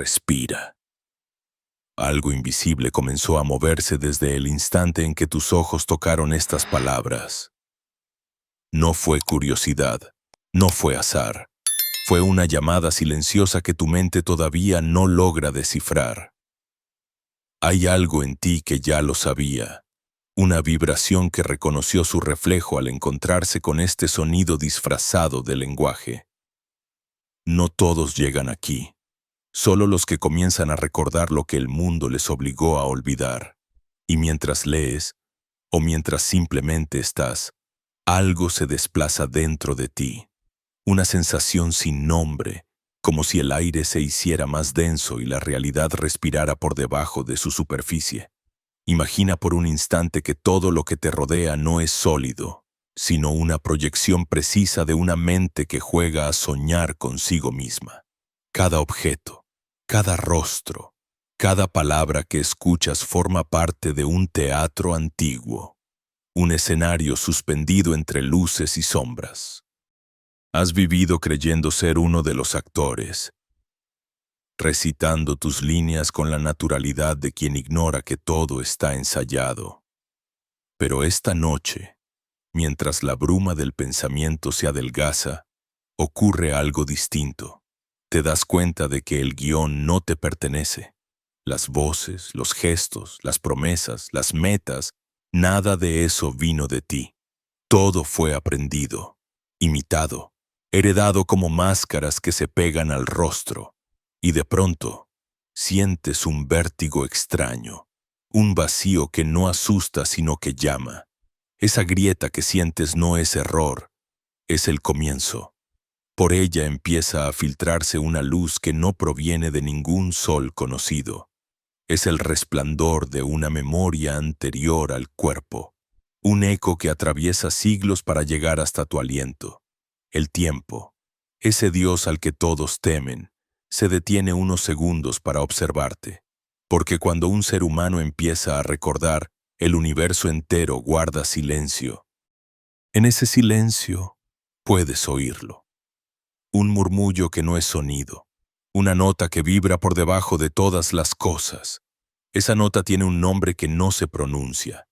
respira. Algo invisible comenzó a moverse desde el instante en que tus ojos tocaron estas palabras. No fue curiosidad, no fue azar. Fue una llamada silenciosa que tu mente todavía no logra descifrar. Hay algo en ti que ya lo sabía. Una vibración que reconoció su reflejo al encontrarse con este sonido disfrazado de lenguaje. No todos llegan aquí. Solo los que comienzan a recordar lo que el mundo les obligó a olvidar. Y mientras lees, o mientras simplemente estás, algo se desplaza dentro de ti. Una sensación sin nombre, como si el aire se hiciera más denso y la realidad respirara por debajo de su superficie. Imagina por un instante que todo lo que te rodea no es sólido, sino una proyección precisa de una mente que juega a soñar consigo misma. Cada objeto, cada rostro, cada palabra que escuchas forma parte de un teatro antiguo, un escenario suspendido entre luces y sombras. Has vivido creyendo ser uno de los actores, recitando tus líneas con la naturalidad de quien ignora que todo está ensayado. Pero esta noche, mientras la bruma del pensamiento se adelgaza, ocurre algo distinto. Te das cuenta de que el guión no te pertenece. Las voces, los gestos, las promesas, las metas, nada de eso vino de ti. Todo fue aprendido, imitado, heredado como máscaras que se pegan al rostro. Y de pronto, sientes un vértigo extraño, un vacío que no asusta sino que llama. Esa grieta que sientes no es error, es el comienzo. Por ella empieza a filtrarse una luz que no proviene de ningún sol conocido. Es el resplandor de una memoria anterior al cuerpo, un eco que atraviesa siglos para llegar hasta tu aliento. El tiempo, ese Dios al que todos temen, se detiene unos segundos para observarte, porque cuando un ser humano empieza a recordar, el universo entero guarda silencio. En ese silencio puedes oírlo. Un murmullo que no es sonido, una nota que vibra por debajo de todas las cosas. Esa nota tiene un nombre que no se pronuncia,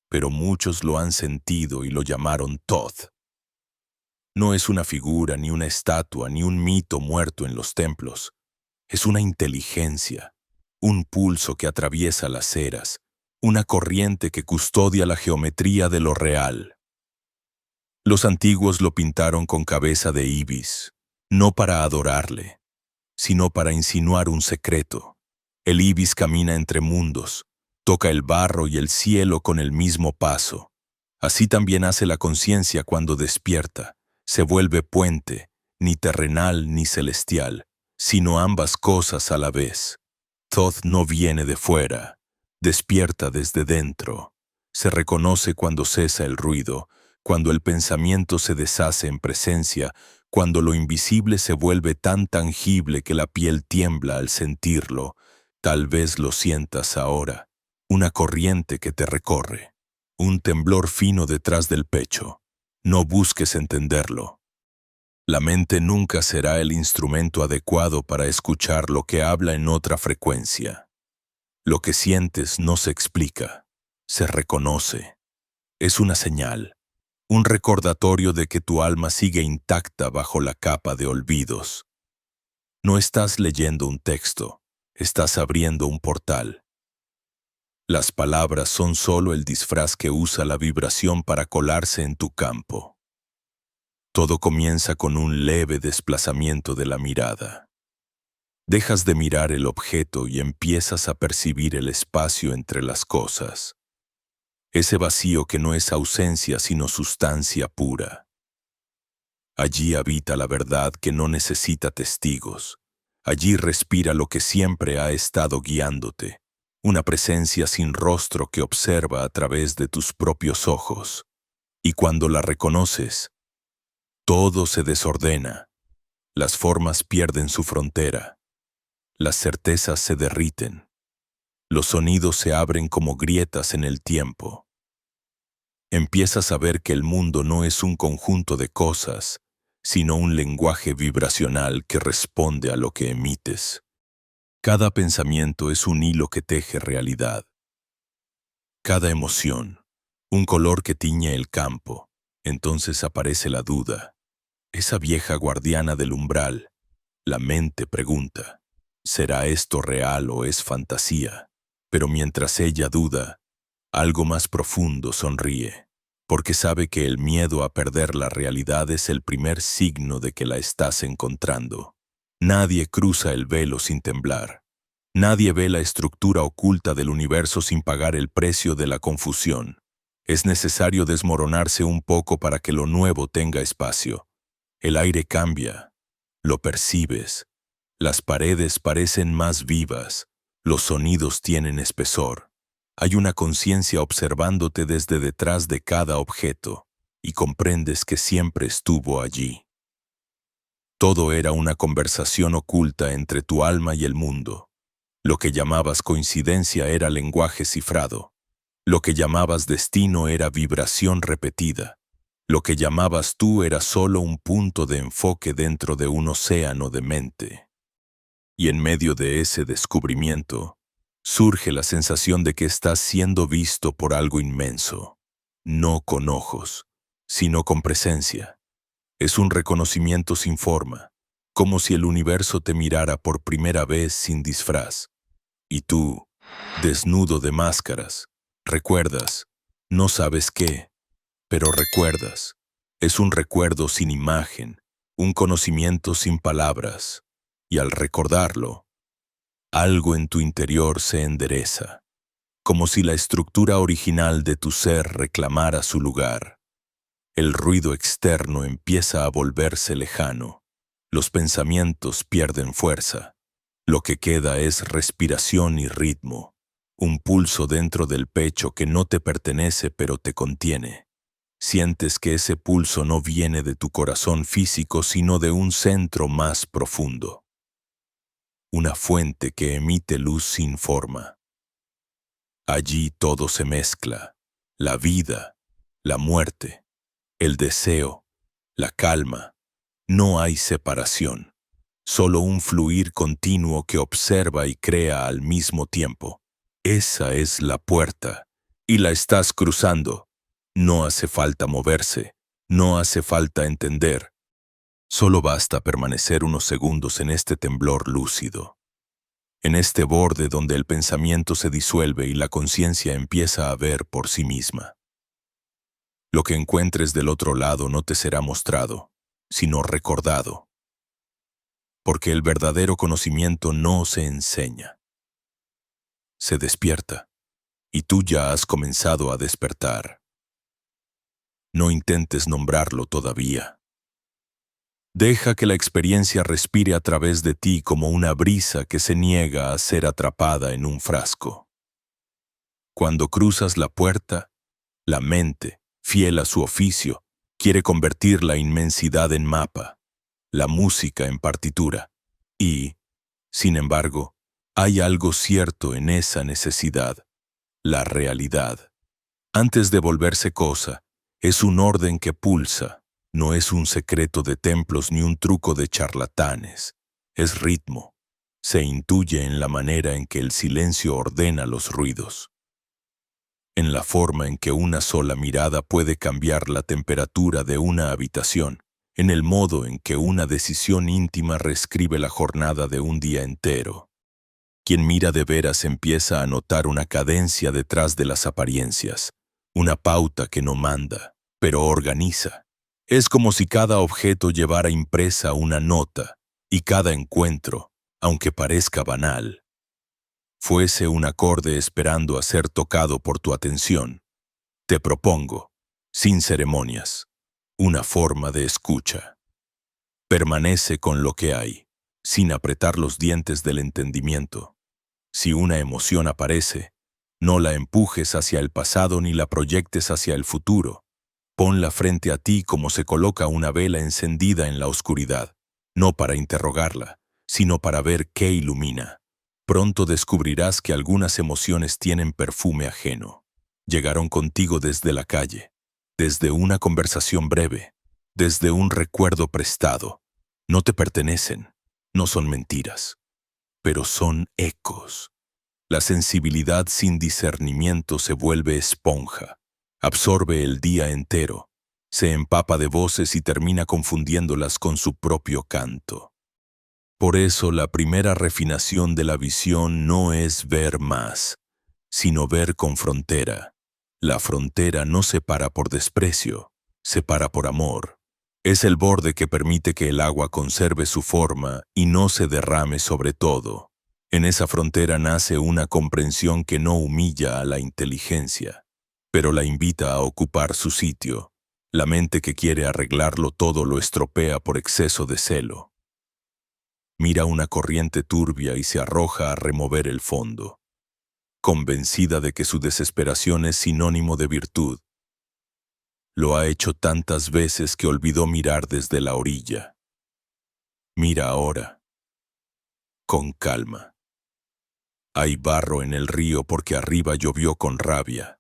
pero muchos lo han sentido y lo llamaron Thoth. No es una figura, ni una estatua, ni un mito muerto en los templos. Es una inteligencia, un pulso que atraviesa las eras, una corriente que custodia la geometría de lo real. Los antiguos lo pintaron con cabeza de ibis, no para adorarle, sino para insinuar un secreto. El ibis camina entre mundos, toca el barro y el cielo con el mismo paso. Así también hace la conciencia cuando despierta. Se vuelve puente, ni terrenal ni celestial, sino ambas cosas a la vez. Thoth no viene de fuera, despierta desde dentro. Se reconoce cuando cesa el ruido, cuando el pensamiento se deshace en presencia, cuando lo invisible se vuelve tan tangible que la piel tiembla al sentirlo. Tal vez lo sientas ahora, una corriente que te recorre, un temblor fino detrás del pecho. No busques entenderlo. La mente nunca será el instrumento adecuado para escuchar lo que habla en otra frecuencia. Lo que sientes no se explica, se reconoce. Es una señal, un recordatorio de que tu alma sigue intacta bajo la capa de olvidos. No estás leyendo un texto, estás abriendo un portal. Las palabras son solo el disfraz que usa la vibración para colarse en tu campo. Todo comienza con un leve desplazamiento de la mirada. Dejas de mirar el objeto y empiezas a percibir el espacio entre las cosas. Ese vacío que no es ausencia sino sustancia pura. Allí habita la verdad que no necesita testigos. Allí respira lo que siempre ha estado guiándote. Una presencia sin rostro que observa a través de tus propios ojos. Y cuando la reconoces, todo se desordena. Las formas pierden su frontera. Las certezas se derriten. Los sonidos se abren como grietas en el tiempo. Empiezas a ver que el mundo no es un conjunto de cosas, sino un lenguaje vibracional que responde a lo que emites. Cada pensamiento es un hilo que teje realidad. Cada emoción, un color que tiñe el campo. Entonces aparece la duda, esa vieja guardiana del umbral. La mente pregunta, ¿será esto real o es fantasía? Pero mientras ella duda, algo más profundo sonríe, porque sabe que el miedo a perder la realidad es el primer signo de que la estás encontrando. Nadie cruza el velo sin temblar. Nadie ve la estructura oculta del universo sin pagar el precio de la confusión. Es necesario desmoronarse un poco para que lo nuevo tenga espacio. El aire cambia, lo percibes. Las paredes parecen más vivas, los sonidos tienen espesor. Hay una conciencia observándote desde detrás de cada objeto y comprendes que siempre estuvo allí. Todo era una conversación oculta entre tu alma y el mundo. Lo que llamabas coincidencia era lenguaje cifrado. Lo que llamabas destino era vibración repetida. Lo que llamabas tú era solo un punto de enfoque dentro de un océano de mente. Y en medio de ese descubrimiento, surge la sensación de que estás siendo visto por algo inmenso. No con ojos, sino con presencia. Es un reconocimiento sin forma, como si el universo te mirara por primera vez sin disfraz. Y tú, desnudo de máscaras, recuerdas, no sabes qué, pero recuerdas. Es un recuerdo sin imagen, un conocimiento sin palabras. Y al recordarlo, algo en tu interior se endereza, como si la estructura original de tu ser reclamara su lugar. El ruido externo empieza a volverse lejano. Los pensamientos pierden fuerza. Lo que queda es respiración y ritmo, un pulso dentro del pecho que no te pertenece pero te contiene. Sientes que ese pulso no viene de tu corazón físico sino de un centro más profundo. Una fuente que emite luz sin forma. Allí todo se mezcla, la vida, la muerte, el deseo, la calma. No hay separación. Solo un fluir continuo que observa y crea al mismo tiempo. Esa es la puerta, y la estás cruzando. No hace falta moverse, no hace falta entender. Solo basta permanecer unos segundos en este temblor lúcido, en este borde donde el pensamiento se disuelve y la conciencia empieza a ver por sí misma. Lo que encuentres del otro lado no te será mostrado, sino recordado. Porque el verdadero conocimiento no se enseña. Se despierta, y tú ya has comenzado a despertar. No intentes nombrarlo todavía. Deja que la experiencia respire a través de ti como una brisa que se niega a ser atrapada en un frasco. Cuando cruzas la puerta, la mente, fiel a su oficio, quiere convertir la inmensidad en mapa, la música en partitura, y, sin embargo, hay algo cierto en esa necesidad, la realidad. Antes de volverse cosa, es un orden que pulsa, no es un secreto de templos ni un truco de charlatanes, es ritmo. Se intuye en la manera en que el silencio ordena los ruidos, en la forma en que una sola mirada puede cambiar la temperatura de una habitación, en el modo en que una decisión íntima reescribe la jornada de un día entero. Quien mira de veras empieza a notar una cadencia detrás de las apariencias, una pauta que no manda, pero organiza. Es como si cada objeto llevara impresa una nota, y cada encuentro, aunque parezca banal, fuese un acorde esperando a ser tocado por tu atención. Te propongo, sin ceremonias, una forma de escucha. Permanece con lo que hay, sin apretar los dientes del entendimiento. Si una emoción aparece, no la empujes hacia el pasado ni la proyectes hacia el futuro. Ponla frente a ti como se coloca una vela encendida en la oscuridad, no para interrogarla, sino para ver qué ilumina. Pronto descubrirás que algunas emociones tienen perfume ajeno. Llegaron contigo desde la calle, desde una conversación breve, desde un recuerdo prestado. No te pertenecen, no son mentiras. pero son ecos. La sensibilidad sin discernimiento se vuelve esponja, absorbe el día entero, se empapa de voces y termina confundiéndolas con su propio canto. Por eso la primera refinación de la visión no es ver más, sino ver con frontera. La frontera no separa por desprecio, separa por amor. Es el borde que permite que el agua conserve su forma y no se derrame sobre todo. En esa frontera nace una comprensión que no humilla a la inteligencia, pero la invita a ocupar su sitio. La mente que quiere arreglarlo todo lo estropea por exceso de celo. Mira una corriente turbia y se arroja a remover el fondo, convencida de que su desesperación es sinónimo de virtud. Lo ha hecho tantas veces que olvidó mirar desde la orilla. Mira ahora, con calma. Hay barro en el río porque arriba llovió con rabia,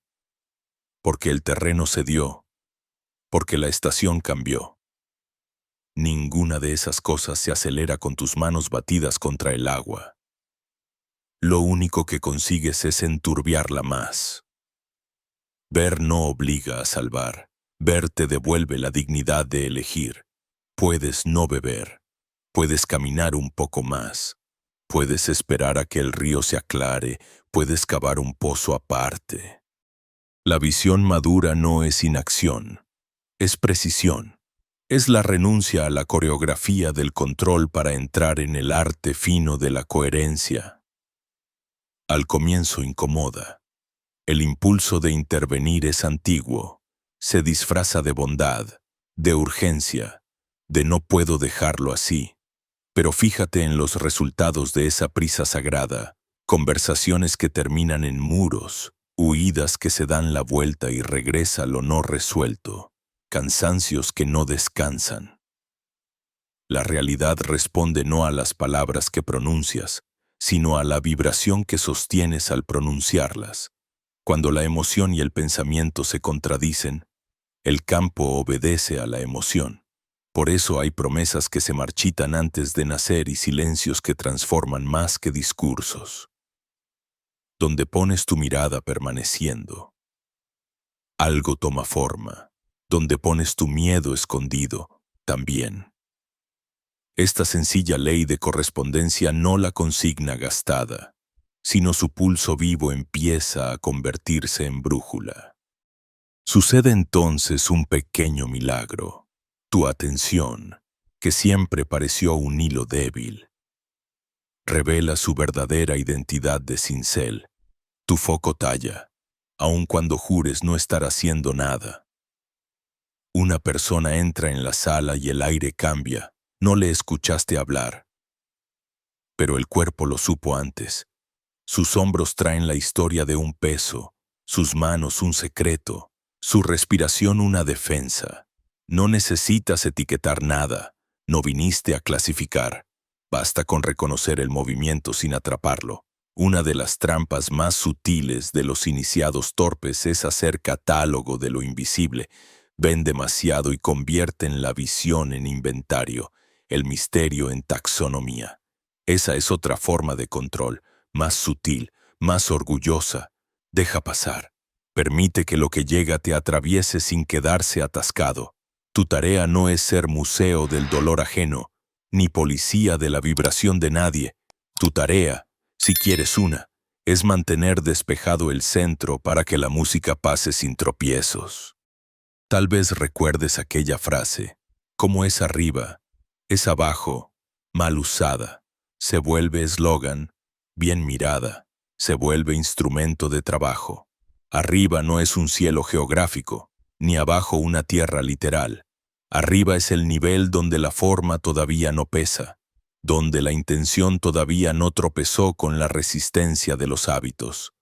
porque el terreno cedió, porque la estación cambió. Ninguna de esas cosas se acelera con tus manos batidas contra el agua. Lo único que consigues es enturbiarla más. Ver no obliga a salvar. Ver te devuelve la dignidad de elegir. Puedes no beber. Puedes caminar un poco más. Puedes esperar a que el río se aclare. Puedes cavar un pozo aparte. La visión madura no es inacción. Es precisión. Es la renuncia a la coreografía del control para entrar en el arte fino de la coherencia. Al comienzo incomoda. El impulso de intervenir es antiguo. Se disfraza de bondad, de urgencia, de no puedo dejarlo así. Pero fíjate en los resultados de esa prisa sagrada, conversaciones que terminan en muros, huidas que se dan la vuelta y regresa lo no resuelto, cansancios que no descansan. La realidad responde no a las palabras que pronuncias, sino a la vibración que sostienes al pronunciarlas. Cuando la emoción y el pensamiento se contradicen, el campo obedece a la emoción. Por eso hay promesas que se marchitan antes de nacer y silencios que transforman más que discursos. Donde pones tu mirada permaneciendo, algo toma forma. Donde pones tu miedo escondido, también. Esta sencilla ley de correspondencia no la consigna gastada, sino su pulso vivo empieza a convertirse en brújula. Sucede entonces un pequeño milagro. Tu atención, que siempre pareció un hilo débil, revela su verdadera identidad de cincel. Tu foco talla, aun cuando jures no estar haciendo nada. Una persona entra en la sala y el aire cambia. No le escuchaste hablar. Pero el cuerpo lo supo antes. Sus hombros traen la historia de un peso, sus manos un secreto, su respiración una defensa. No necesitas etiquetar nada, no viniste a clasificar. Basta con reconocer el movimiento sin atraparlo. Una de las trampas más sutiles de los iniciados torpes es hacer catálogo de lo invisible. Ven demasiado y convierten la visión en inventario, el misterio en taxonomía. Esa es otra forma de control, más sutil, más orgullosa. Deja pasar. Permite que lo que llega te atraviese sin quedarse atascado. Tu tarea no es ser museo del dolor ajeno, ni policía de la vibración de nadie. Tu tarea, si quieres una, es mantener despejado el centro para que la música pase sin tropiezos. Tal vez recuerdes aquella frase, como es arriba, es abajo, mal usada, se vuelve eslogan, bien mirada, se vuelve instrumento de trabajo. Arriba no es un cielo geográfico, ni abajo una tierra literal. Arriba es el nivel donde la forma todavía no pesa, donde la intención todavía no tropezó con la resistencia de los hábitos.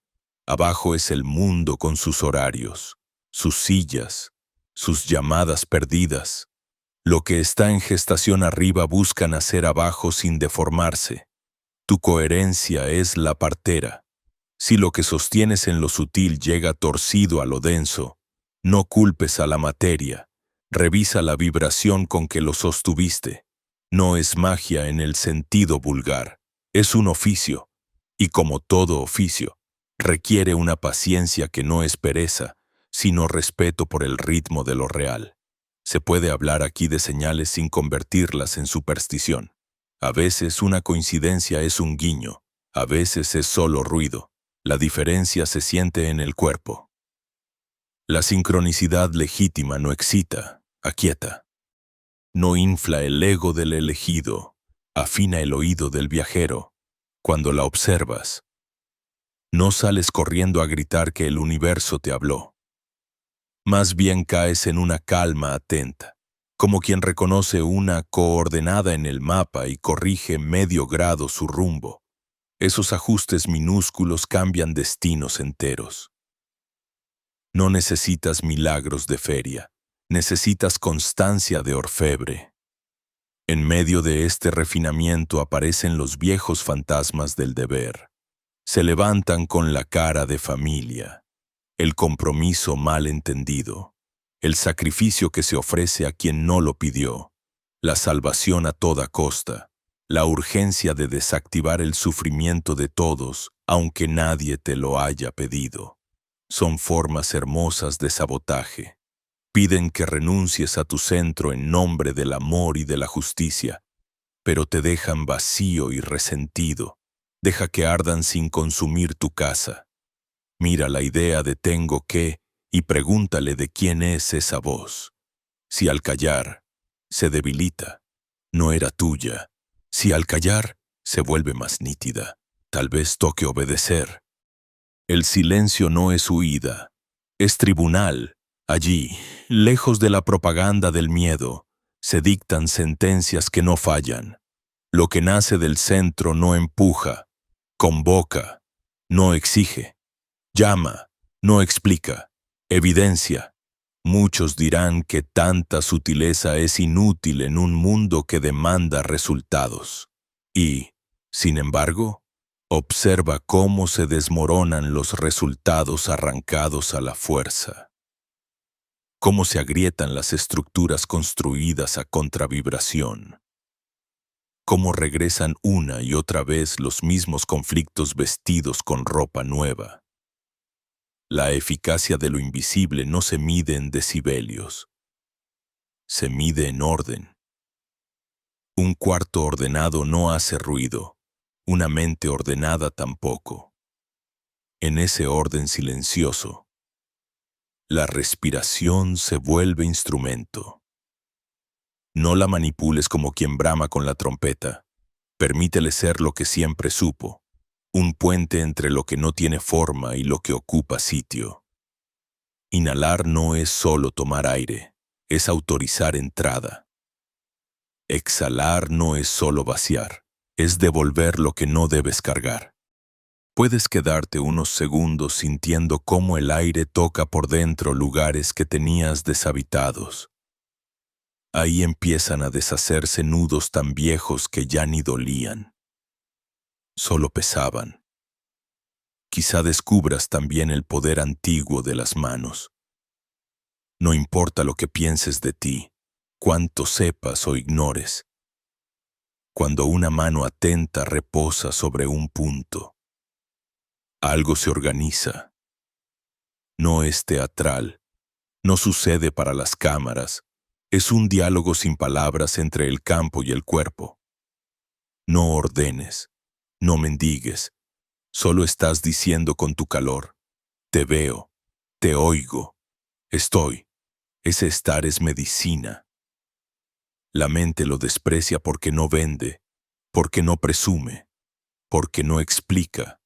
Abajo es el mundo con sus horarios, sus sillas, sus llamadas perdidas. Lo que está en gestación arriba busca nacer abajo sin deformarse. Tu coherencia es la partera. Si lo que sostienes en lo sutil llega torcido a lo denso, no culpes a la materia. Revisa la vibración con que lo sostuviste. No es magia en el sentido vulgar. Es un oficio, y como todo oficio, requiere una paciencia que no es pereza, sino respeto por el ritmo de lo real. Se puede hablar aquí de señales sin convertirlas en superstición. A veces una coincidencia es un guiño, a veces es solo ruido. La diferencia se siente en el cuerpo. La sincronicidad legítima no excita, aquieta. No infla el ego del elegido, afina el oído del viajero. Cuando la observas, no sales corriendo a gritar que el universo te habló. Más bien caes en una calma atenta, como quien reconoce una coordenada en el mapa y corrige medio grado su rumbo. Esos ajustes minúsculos cambian destinos enteros. No necesitas milagros de feria, necesitas constancia de orfebre. En medio de este refinamiento aparecen los viejos fantasmas del deber. Se levantan con la cara de familia, el compromiso mal entendido, el sacrificio que se ofrece a quien no lo pidió, la salvación a toda costa, la urgencia de desactivar el sufrimiento de todos, aunque nadie te lo haya pedido. Son formas hermosas de sabotaje. Piden que renuncies a tu centro en nombre del amor y de la justicia, pero te dejan vacío y resentido. Deja que ardan sin consumir tu casa. Mira la idea de tengo que y pregúntale de quién es esa voz. Si al callar se debilita, no era tuya. Si al callar se vuelve más nítida, tal vez toque obedecer. El silencio no es huida, es tribunal. Allí, lejos de la propaganda del miedo, se dictan sentencias que no fallan. Lo que nace del centro no empuja, convoca, no exige, llama, no explica, evidencia. Muchos dirán que tanta sutileza es inútil en un mundo que demanda resultados. Y, sin embargo, observa cómo se desmoronan los resultados arrancados a la fuerza. Cómo se agrietan las estructuras construidas a contravibración. Cómo regresan una y otra vez los mismos conflictos vestidos con ropa nueva. La eficacia de lo invisible no se mide en decibelios, se mide en orden. Un cuarto ordenado no hace ruido, una mente ordenada tampoco. En ese orden silencioso, la respiración se vuelve instrumento. No la manipules como quien brama con la trompeta. Permítele ser lo que siempre supo, un puente entre lo que no tiene forma y lo que ocupa sitio. Inhalar no es solo tomar aire, es autorizar entrada. Exhalar no es solo vaciar, es devolver lo que no debes cargar. Puedes quedarte unos segundos sintiendo cómo el aire toca por dentro lugares que tenías deshabitados. Ahí empiezan a deshacerse nudos tan viejos que ya ni dolían. Solo pesaban. Quizá descubras también el poder antiguo de las manos. No importa lo que pienses de ti, cuánto sepas o ignores. Cuando una mano atenta reposa sobre un punto, algo se organiza. No es teatral, no sucede para las cámaras, es un diálogo sin palabras entre el campo y el cuerpo. No ordenes, no mendigues, solo estás diciendo con tu calor, te veo, te oigo, estoy. Ese estar es medicina. La mente lo desprecia porque no vende, porque no presume, porque no explica.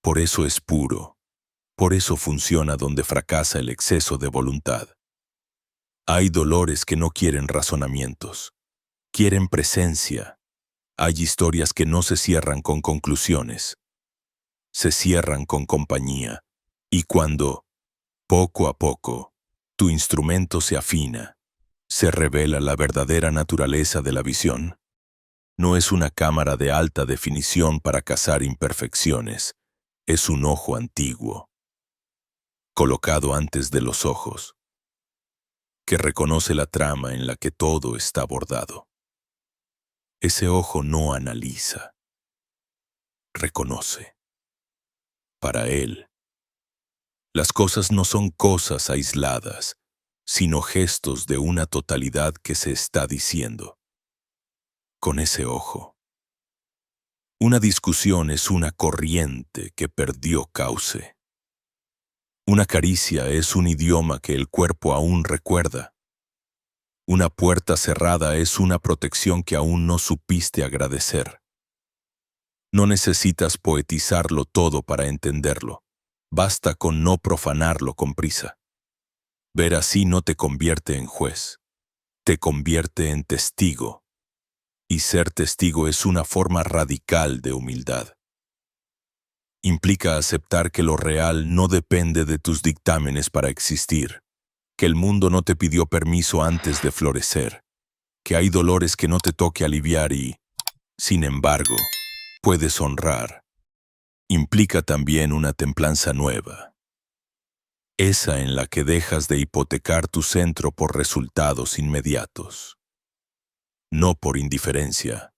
Por eso es puro. Por eso funciona donde fracasa el exceso de voluntad. Hay dolores que no quieren razonamientos, quieren presencia. Hay historias que no se cierran con conclusiones, se cierran con compañía. Y cuando, poco a poco, tu instrumento se afina, se revela la verdadera naturaleza de la visión. No es una cámara de alta definición para cazar imperfecciones, es un ojo antiguo, colocado antes de los ojos, que reconoce la trama en la que todo está bordado. Ese ojo no analiza, reconoce. Para él, las cosas no son cosas aisladas, sino gestos de una totalidad que se está diciendo. Con ese ojo, una discusión es una corriente que perdió cauce. Una caricia es un idioma que el cuerpo aún recuerda. Una puerta cerrada es una protección que aún no supiste agradecer. No necesitas poetizarlo todo para entenderlo. Basta con no profanarlo con prisa. Ver así no te convierte en juez, te convierte en testigo. Y ser testigo es una forma radical de humildad. Implica aceptar que lo real no depende de tus dictámenes para existir, que el mundo no te pidió permiso antes de florecer, que hay dolores que no te toque aliviar y, sin embargo, puedes honrar. Implica también una templanza nueva, esa en la que dejas de hipotecar tu centro por resultados inmediatos. No por indiferencia,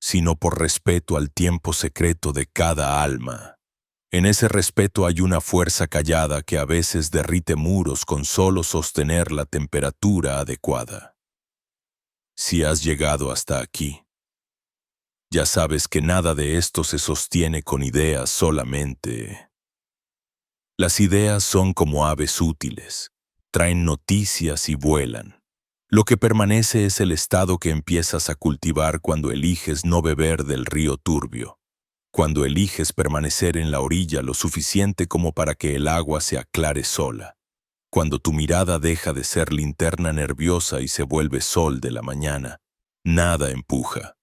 sino por respeto al tiempo secreto de cada alma. En ese respeto hay una fuerza callada que a veces derrite muros con solo sostener la temperatura adecuada. Si has llegado hasta aquí, ya sabes que nada de esto se sostiene con ideas solamente. Las ideas son como aves útiles, traen noticias y vuelan. Lo que permanece es el estado que empiezas a cultivar cuando eliges no beber del río turbio, cuando eliges permanecer en la orilla lo suficiente como para que el agua se aclare sola, cuando tu mirada deja de ser linterna nerviosa y se vuelve sol de la mañana. Nada empuja,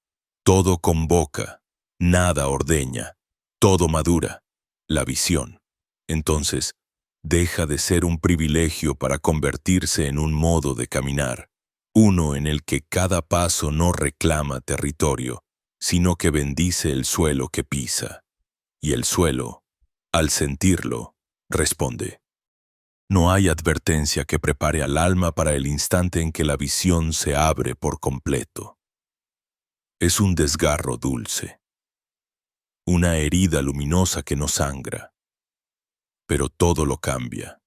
todo convoca, nada ordeña, todo madura, la visión. Entonces, deja de ser un privilegio para convertirse en un modo de caminar, uno en el que cada paso no reclama territorio, sino que bendice el suelo que pisa. Y el suelo, al sentirlo, responde. No hay advertencia que prepare al alma para el instante en que la visión se abre por completo. Es un desgarro dulce, una herida luminosa que no sangra. Pero todo lo cambia.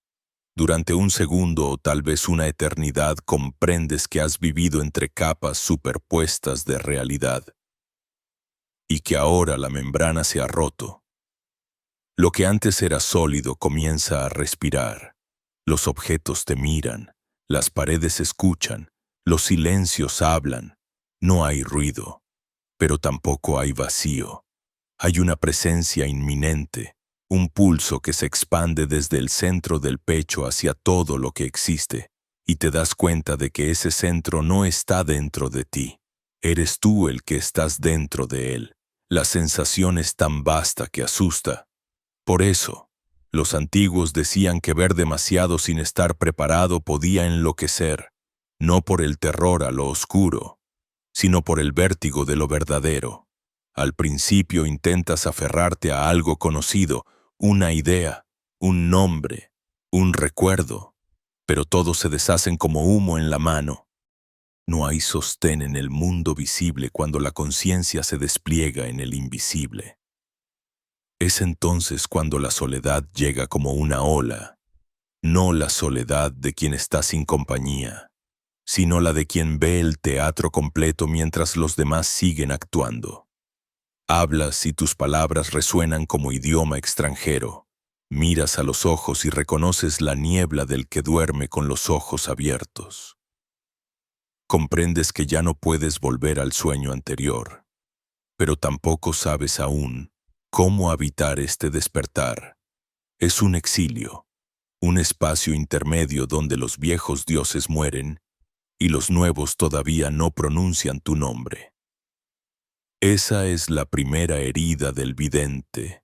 Durante un segundo o tal vez una eternidad comprendes que has vivido entre capas superpuestas de realidad y que ahora la membrana se ha roto. Lo que antes era sólido comienza a respirar. Los objetos te miran, las paredes escuchan, los silencios hablan. No hay ruido, pero tampoco hay vacío. Hay una presencia inminente, un pulso que se expande desde el centro del pecho hacia todo lo que existe, y te das cuenta de que ese centro no está dentro de ti. Eres tú el que estás dentro de él. La sensación es tan vasta que asusta. Por eso, los antiguos decían que ver demasiado sin estar preparado podía enloquecer, no por el terror a lo oscuro, sino por el vértigo de lo verdadero. Al principio intentas aferrarte a algo conocido, una idea, un nombre, un recuerdo, pero todos se deshacen como humo en la mano. No hay sostén en el mundo visible cuando la conciencia se despliega en el invisible. Es entonces cuando la soledad llega como una ola, no la soledad de quien está sin compañía, sino la de quien ve el teatro completo mientras los demás siguen actuando. Hablas y tus palabras resuenan como idioma extranjero. Miras a los ojos y reconoces la niebla del que duerme con los ojos abiertos. Comprendes que ya no puedes volver al sueño anterior, pero tampoco sabes aún cómo habitar este despertar. Es un exilio, un espacio intermedio donde los viejos dioses mueren y los nuevos todavía no pronuncian tu nombre. Esa es la primera herida del vidente,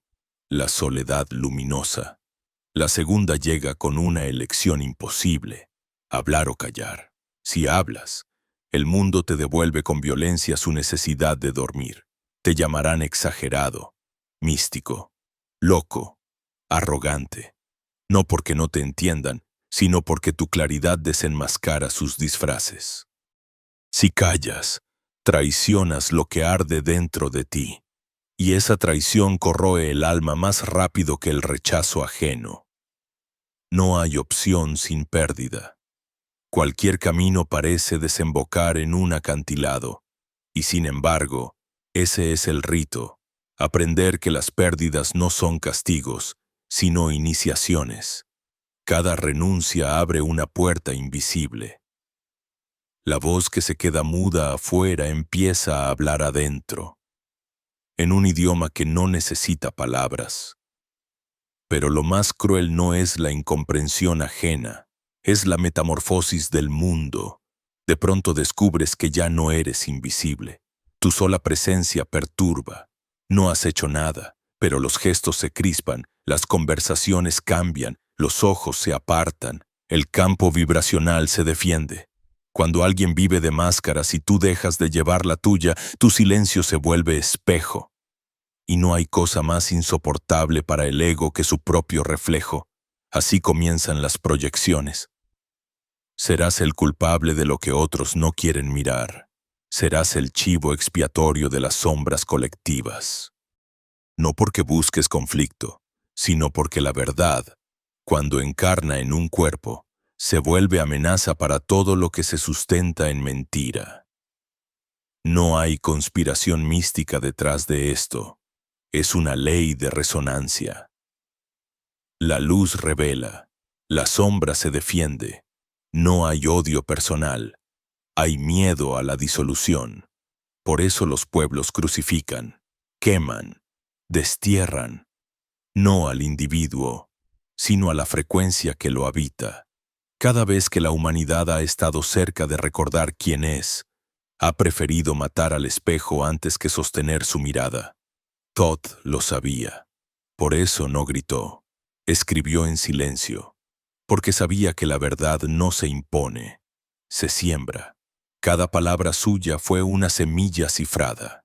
la soledad luminosa. La segunda llega con una elección imposible, hablar o callar. Si hablas, el mundo te devuelve con violencia su necesidad de dormir. Te llamarán exagerado, místico, loco, arrogante. No porque no te entiendan, sino porque tu claridad desenmascara sus disfraces. Si callas, traicionas lo que arde dentro de ti. Y esa traición corroe el alma más rápido que el rechazo ajeno. No hay opción sin pérdida. Cualquier camino parece desembocar en un acantilado, y sin embargo, ese es el rito, aprender que las pérdidas no son castigos, sino iniciaciones. Cada renuncia abre una puerta invisible. La voz que se queda muda afuera empieza a hablar adentro, en un idioma que no necesita palabras. Pero lo más cruel no es la incomprensión ajena, es la metamorfosis del mundo. De pronto descubres que ya no eres invisible. Tu sola presencia perturba. No has hecho nada, pero los gestos se crispan, las conversaciones cambian, los ojos se apartan, el campo vibracional se defiende. Cuando alguien vive de máscaras y tú dejas de llevar la tuya, tu silencio se vuelve espejo. Y no hay cosa más insoportable para el ego que su propio reflejo. Así comienzan las proyecciones. Serás el culpable de lo que otros no quieren mirar. Serás el chivo expiatorio de las sombras colectivas. No porque busques conflicto, sino porque la verdad, cuando encarna en un cuerpo, se vuelve amenaza para todo lo que se sustenta en mentira. No hay conspiración mística detrás de esto. Es una ley de resonancia. La luz revela, la sombra se defiende. No hay odio personal, hay miedo a la disolución. Por eso los pueblos crucifican, queman, destierran, no al individuo, sino a la frecuencia que lo habita. Cada vez que la humanidad ha estado cerca de recordar quién es, ha preferido matar al espejo antes que sostener su mirada. Todd lo sabía. Por eso no gritó. Escribió en silencio. Porque sabía que la verdad no se impone, se siembra. Cada palabra suya fue una semilla cifrada.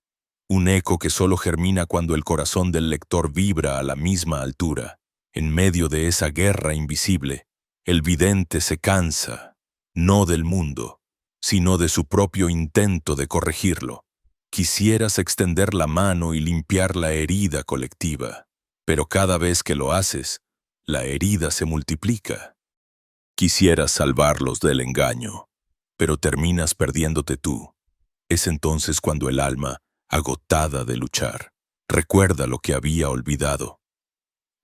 Un eco que solo germina cuando el corazón del lector vibra a la misma altura. En medio de esa guerra invisible, el vidente se cansa, no del mundo, sino de su propio intento de corregirlo. Quisieras extender la mano y limpiar la herida colectiva, pero cada vez que lo haces, la herida se multiplica. Quisieras salvarlos del engaño, pero terminas perdiéndote tú. Es entonces cuando el alma, agotada de luchar, recuerda lo que había olvidado.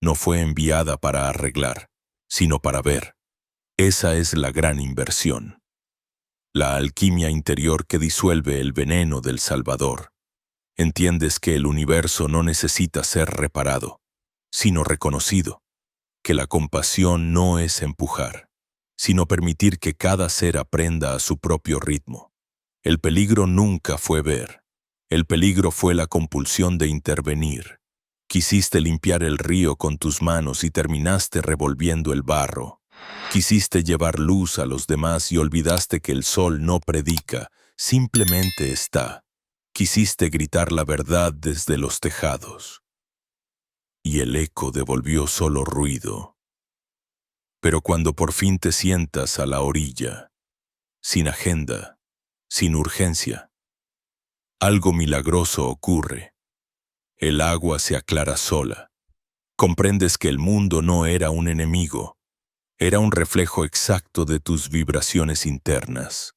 No fue enviada para arreglar, sino para ver. Esa es la gran inversión. La alquimia interior que disuelve el veneno del Salvador. Entiendes que el universo no necesita ser reparado, sino reconocido, que la compasión no es empujar, sino permitir que cada ser aprenda a su propio ritmo. El peligro nunca fue ver, el peligro fue la compulsión de intervenir. Quisiste limpiar el río con tus manos y terminaste revolviendo el barro. Quisiste llevar luz a los demás y olvidaste que el sol no predica, simplemente está. Quisiste gritar la verdad desde los tejados. Y el eco devolvió solo ruido. Pero cuando por fin te sientas a la orilla, sin agenda, sin urgencia, algo milagroso ocurre. El agua se aclara sola. Comprendes que el mundo no era un enemigo, era un reflejo exacto de tus vibraciones internas,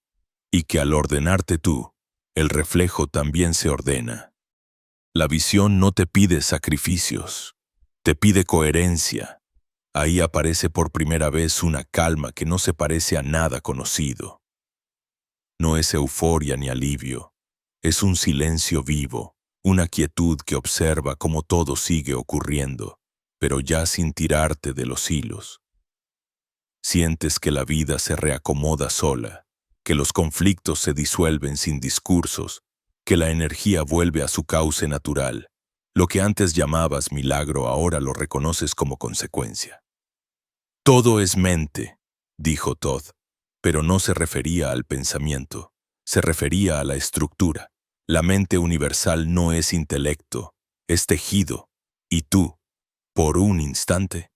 y que al ordenarte tú, el reflejo también se ordena. La visión no te pide sacrificios, te pide coherencia. Ahí aparece por primera vez una calma que no se parece a nada conocido. No es euforia ni alivio, es un silencio vivo, una quietud que observa cómo todo sigue ocurriendo, pero ya sin tirarte de los hilos. Sientes que la vida se reacomoda sola, que los conflictos se disuelven sin discursos, que la energía vuelve a su cauce natural. Lo que antes llamabas milagro ahora lo reconoces como consecuencia. Todo es mente, dijo Todd, pero no se refería al pensamiento, se refería a la estructura. La mente universal no es intelecto, es tejido, y tú, por un instante,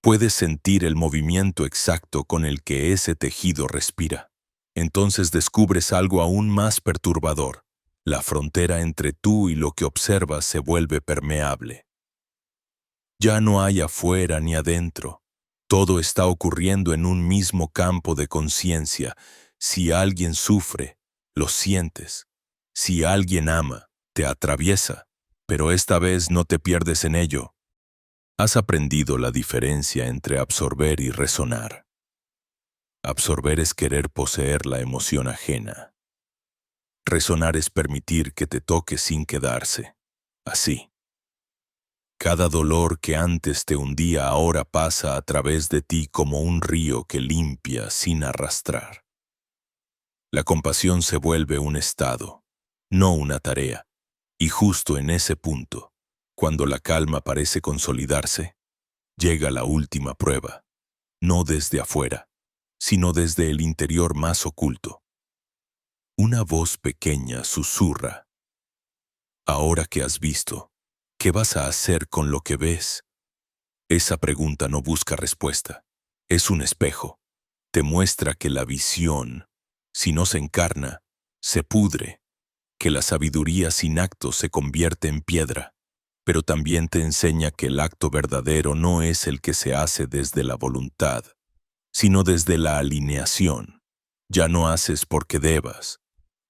puedes sentir el movimiento exacto con el que ese tejido respira. Entonces descubres algo aún más perturbador. La frontera entre tú y lo que observas se vuelve permeable. Ya no hay afuera ni adentro. Todo está ocurriendo en un mismo campo de conciencia. Si alguien sufre, lo sientes. Si alguien ama, te atraviesa. Pero esta vez no te pierdes en ello. Has aprendido la diferencia entre absorber y resonar. Absorber es querer poseer la emoción ajena. Resonar es permitir que te toque sin quedarse. Así. Cada dolor que antes te hundía ahora pasa a través de ti como un río que limpia sin arrastrar. La compasión se vuelve un estado, no una tarea. Y justo en ese punto, cuando la calma parece consolidarse, llega la última prueba, no desde afuera, sino desde el interior más oculto. Una voz pequeña susurra: ahora que has visto, ¿qué vas a hacer con lo que ves? Esa pregunta no busca respuesta. Es un espejo. Te muestra que la visión, si no se encarna, se pudre, que la sabiduría sin acto se convierte en piedra, pero también te enseña que el acto verdadero no es el que se hace desde la voluntad, sino desde la alineación. Ya no haces porque debas,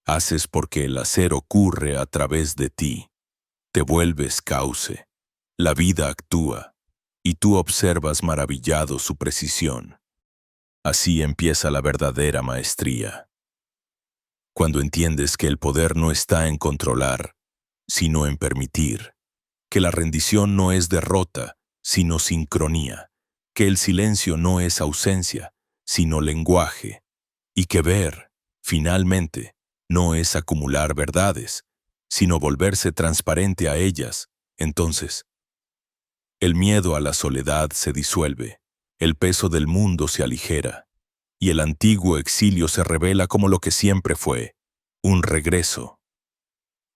haces porque el hacer ocurre a través de ti. Te vuelves cauce. La vida actúa, y tú observas maravillado su precisión. Así empieza la verdadera maestría. Cuando entiendes que el poder no está en controlar, sino en permitir, que la rendición no es derrota, sino sincronía, que el silencio no es ausencia, sino lenguaje, y que ver, finalmente, no es acumular verdades, sino volverse transparente a ellas, entonces, el miedo a la soledad se disuelve, el peso del mundo se aligera, y el antiguo exilio se revela como lo que siempre fue, un regreso.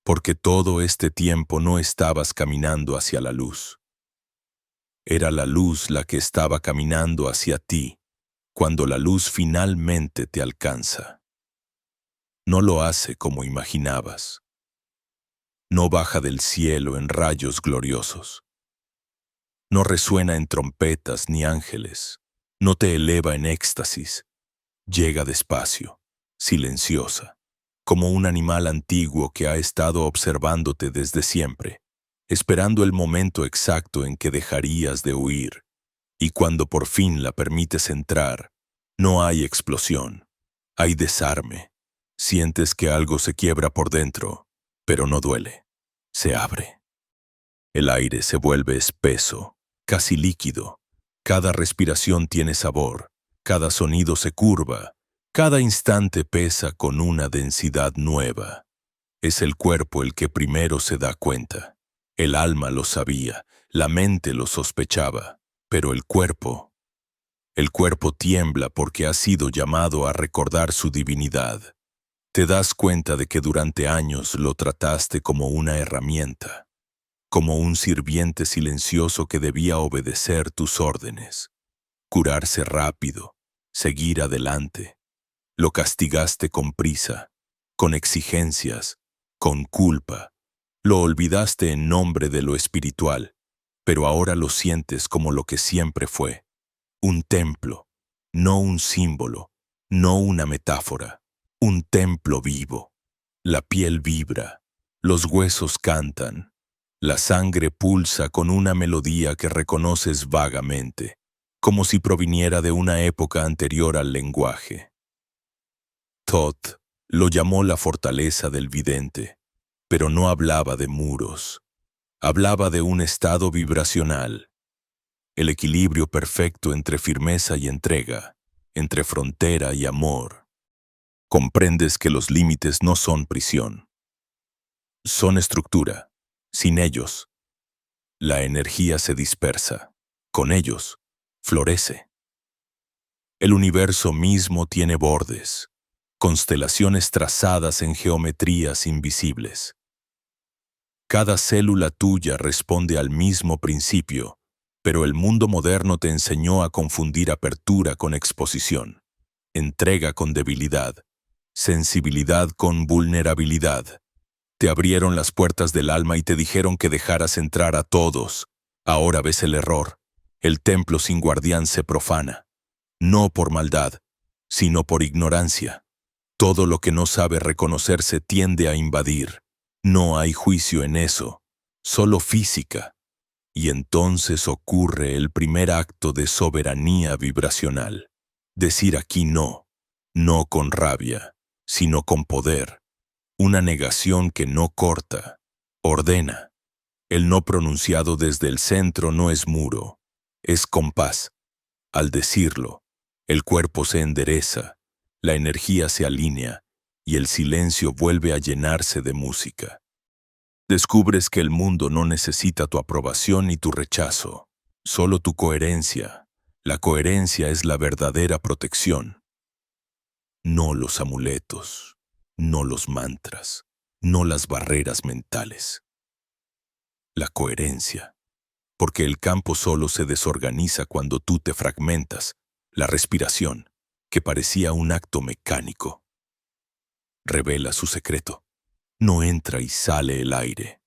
Porque todo este tiempo no estabas caminando hacia la luz. Era la luz la que estaba caminando hacia ti, cuando la luz finalmente te alcanza. No lo hace como imaginabas. No baja del cielo en rayos gloriosos. No resuena en trompetas ni ángeles. No te eleva en éxtasis. Llega despacio, silenciosa, como un animal antiguo que ha estado observándote desde siempre, esperando el momento exacto en que dejarías de huir. Y cuando por fin la permites entrar, no hay explosión, hay desarme. Sientes que algo se quiebra por dentro, pero no duele. Se abre. El aire se vuelve espeso, casi líquido. Cada respiración tiene sabor, cada sonido se curva, cada instante pesa con una densidad nueva. Es el cuerpo el que primero se da cuenta. El alma lo sabía, la mente lo sospechaba, pero el cuerpo tiembla porque ha sido llamado a recordar su divinidad. Te das cuenta de que durante años lo trataste como una herramienta, como un sirviente silencioso que debía obedecer tus órdenes, curarse rápido, seguir adelante. Lo castigaste con prisa, con exigencias, con culpa. Lo olvidaste en nombre de lo espiritual, pero ahora lo sientes como lo que siempre fue. Un templo, no un símbolo, no una metáfora. Un templo vivo. La piel vibra, los huesos cantan, la sangre pulsa con una melodía que reconoces vagamente, como si proviniera de una época anterior al lenguaje. Thoth lo llamó la fortaleza del vidente, pero no hablaba de muros, hablaba de un estado vibracional, el equilibrio perfecto entre firmeza y entrega, entre frontera y amor. Comprendes que los límites no son prisión. Son estructura. Sin ellos, la energía se dispersa. Con ellos, florece. El universo mismo tiene bordes, constelaciones trazadas en geometrías invisibles. Cada célula tuya responde al mismo principio, pero el mundo moderno te enseñó a confundir apertura con exposición, entrega con debilidad, sensibilidad con vulnerabilidad. Te abrieron las puertas del alma y te dijeron que dejaras entrar a todos. Ahora ves el error. El templo sin guardián se profana. No por maldad, sino por ignorancia. Todo lo que no sabe reconocerse tiende a invadir. No hay juicio en eso, solo física. Y entonces ocurre el primer acto de soberanía vibracional. Decir aquí no, no con rabia, sino con poder. Una negación que no corta, ordena. El no pronunciado desde el centro no es muro, es compás. Al decirlo, el cuerpo se endereza, la energía se alinea y el silencio vuelve a llenarse de música. Descubres que el mundo no necesita tu aprobación ni tu rechazo, solo tu coherencia. La coherencia es la verdadera protección. No los amuletos, no los mantras, no las barreras mentales. La coherencia, porque el campo solo se desorganiza cuando tú te fragmentas. La respiración, que parecía un acto mecánico, revela su secreto. No entra y sale el aire,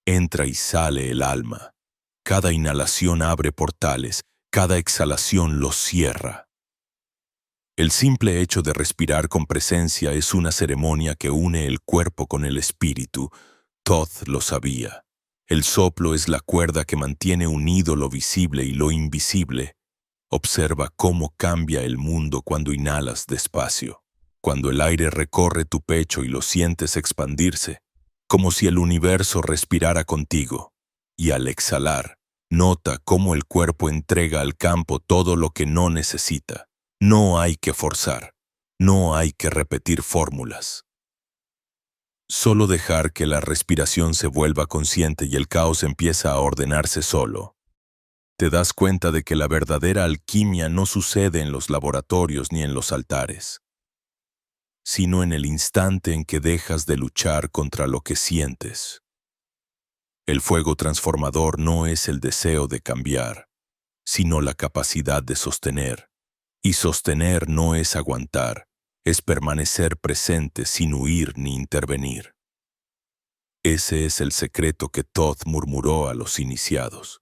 entra y sale el alma. Cada inhalación abre portales, cada exhalación los cierra. El simple hecho de respirar con presencia es una ceremonia que une el cuerpo con el espíritu. Thoth lo sabía. El soplo es la cuerda que mantiene unido lo visible y lo invisible. Observa cómo cambia el mundo cuando inhalas despacio, cuando el aire recorre tu pecho y lo sientes expandirse, como si el universo respirara contigo. Y al exhalar, nota cómo el cuerpo entrega al campo todo lo que no necesita. No hay que forzar, no hay que repetir fórmulas. Solo dejar que la respiración se vuelva consciente y el caos empieza a ordenarse solo. Te das cuenta de que la verdadera alquimia no sucede en los laboratorios ni en los altares, sino en el instante en que dejas de luchar contra lo que sientes. El fuego transformador no es el deseo de cambiar, sino la capacidad de sostener. Y sostener no es aguantar, es permanecer presente sin huir ni intervenir. Ese es el secreto que Thoth murmuró a los iniciados.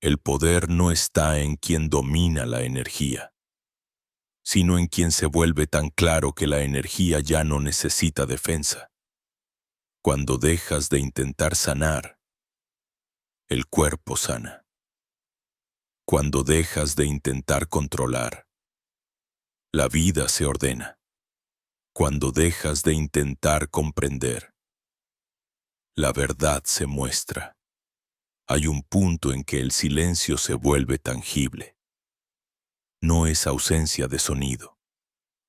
El poder no está en quien domina la energía, sino en quien se vuelve tan claro que la energía ya no necesita defensa. Cuando dejas de intentar sanar, el cuerpo sana. Cuando dejas de intentar controlar, la vida se ordena. Cuando dejas de intentar comprender, la verdad se muestra. Hay un punto en que el silencio se vuelve tangible. No es ausencia de sonido,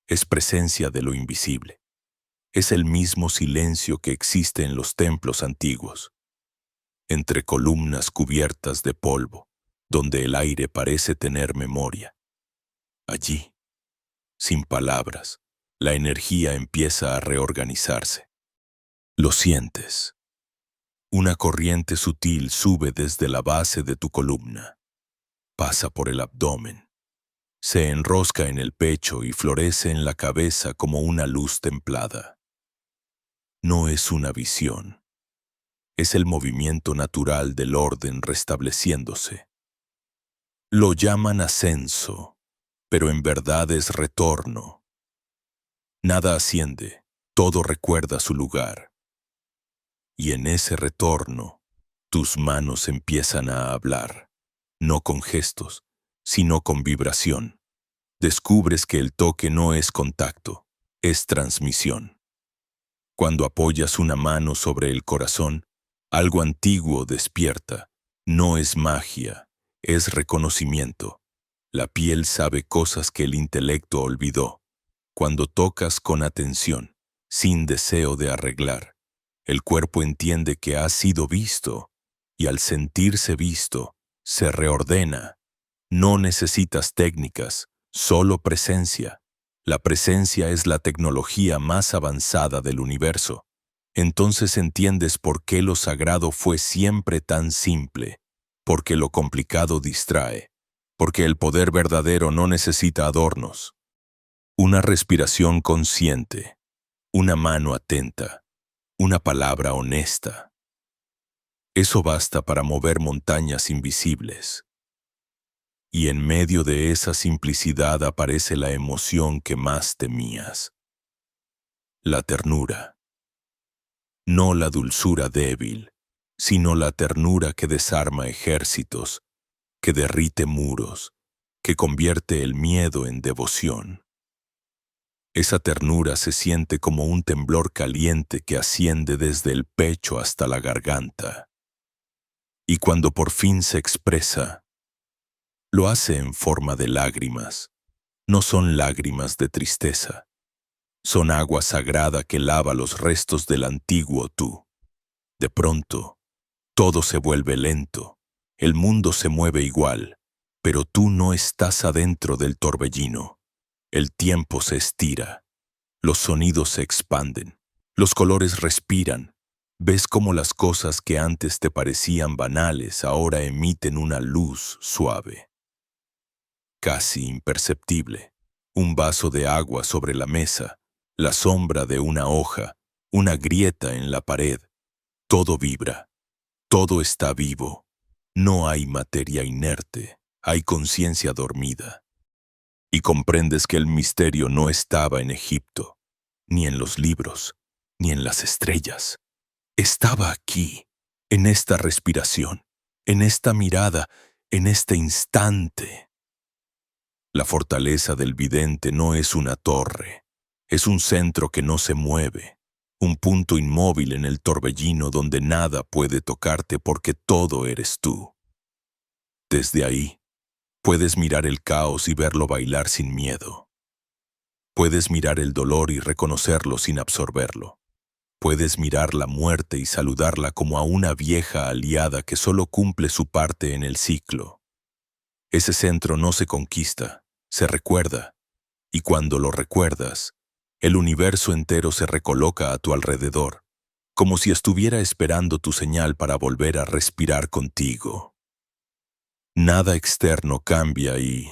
es presencia de lo invisible. Es el mismo silencio que existe en los templos antiguos, entre columnas cubiertas de polvo, donde el aire parece tener memoria. Allí, sin palabras, la energía empieza a reorganizarse. Lo sientes. Una corriente sutil sube desde la base de tu columna, pasa por el abdomen, se enrosca en el pecho y florece en la cabeza como una luz templada. No es una visión, es el movimiento natural del orden restableciéndose. Lo llaman ascenso, pero en verdad es retorno. Nada asciende, todo recuerda su lugar. Y en ese retorno, tus manos empiezan a hablar, no con gestos, sino con vibración. Descubres que el toque no es contacto, es transmisión. Cuando apoyas una mano sobre el corazón, algo antiguo despierta. No es magia, es reconocimiento. La piel sabe cosas que el intelecto olvidó. Cuando tocas con atención, sin deseo de arreglar, el cuerpo entiende que ha sido visto, y al sentirse visto, se reordena. No necesitas técnicas, solo presencia. La presencia es la tecnología más avanzada del universo. Entonces entiendes por qué lo sagrado fue siempre tan simple, porque lo complicado distrae, porque el poder verdadero no necesita adornos. Una respiración consciente, una mano atenta, una palabra honesta. Eso basta para mover montañas invisibles. Y en medio de esa simplicidad aparece la emoción que más temías. La ternura. No la dulzura débil, sino la ternura que desarma ejércitos, que derrite muros, que convierte el miedo en devoción. Esa ternura se siente como un temblor caliente que asciende desde el pecho hasta la garganta. Y cuando por fin se expresa, lo hace en forma de lágrimas. No son lágrimas de tristeza. Son agua sagrada que lava los restos del antiguo tú. De pronto, todo se vuelve lento. El mundo se mueve igual, pero tú no estás adentro del torbellino. El tiempo se estira. Los sonidos se expanden. Los colores respiran. Ves cómo las cosas que antes te parecían banales ahora emiten una luz suave, casi imperceptible. Un vaso de agua sobre la mesa, la sombra de una hoja, una grieta en la pared. Todo vibra, todo está vivo. No hay materia inerte, hay conciencia dormida. Y comprendes que el misterio no estaba en Egipto, ni en los libros, ni en las estrellas. Estaba aquí, en esta respiración, en esta mirada, en este instante. La fortaleza del vidente no es una torre, es un centro que no se mueve, un punto inmóvil en el torbellino donde nada puede tocarte porque todo eres tú. Desde ahí, puedes mirar el caos y verlo bailar sin miedo. Puedes mirar el dolor y reconocerlo sin absorberlo. Puedes mirar la muerte y saludarla como a una vieja aliada que solo cumple su parte en el ciclo. Ese centro no se conquista, se recuerda, y cuando lo recuerdas, el universo entero se recoloca a tu alrededor, como si estuviera esperando tu señal para volver a respirar contigo. Nada externo cambia y,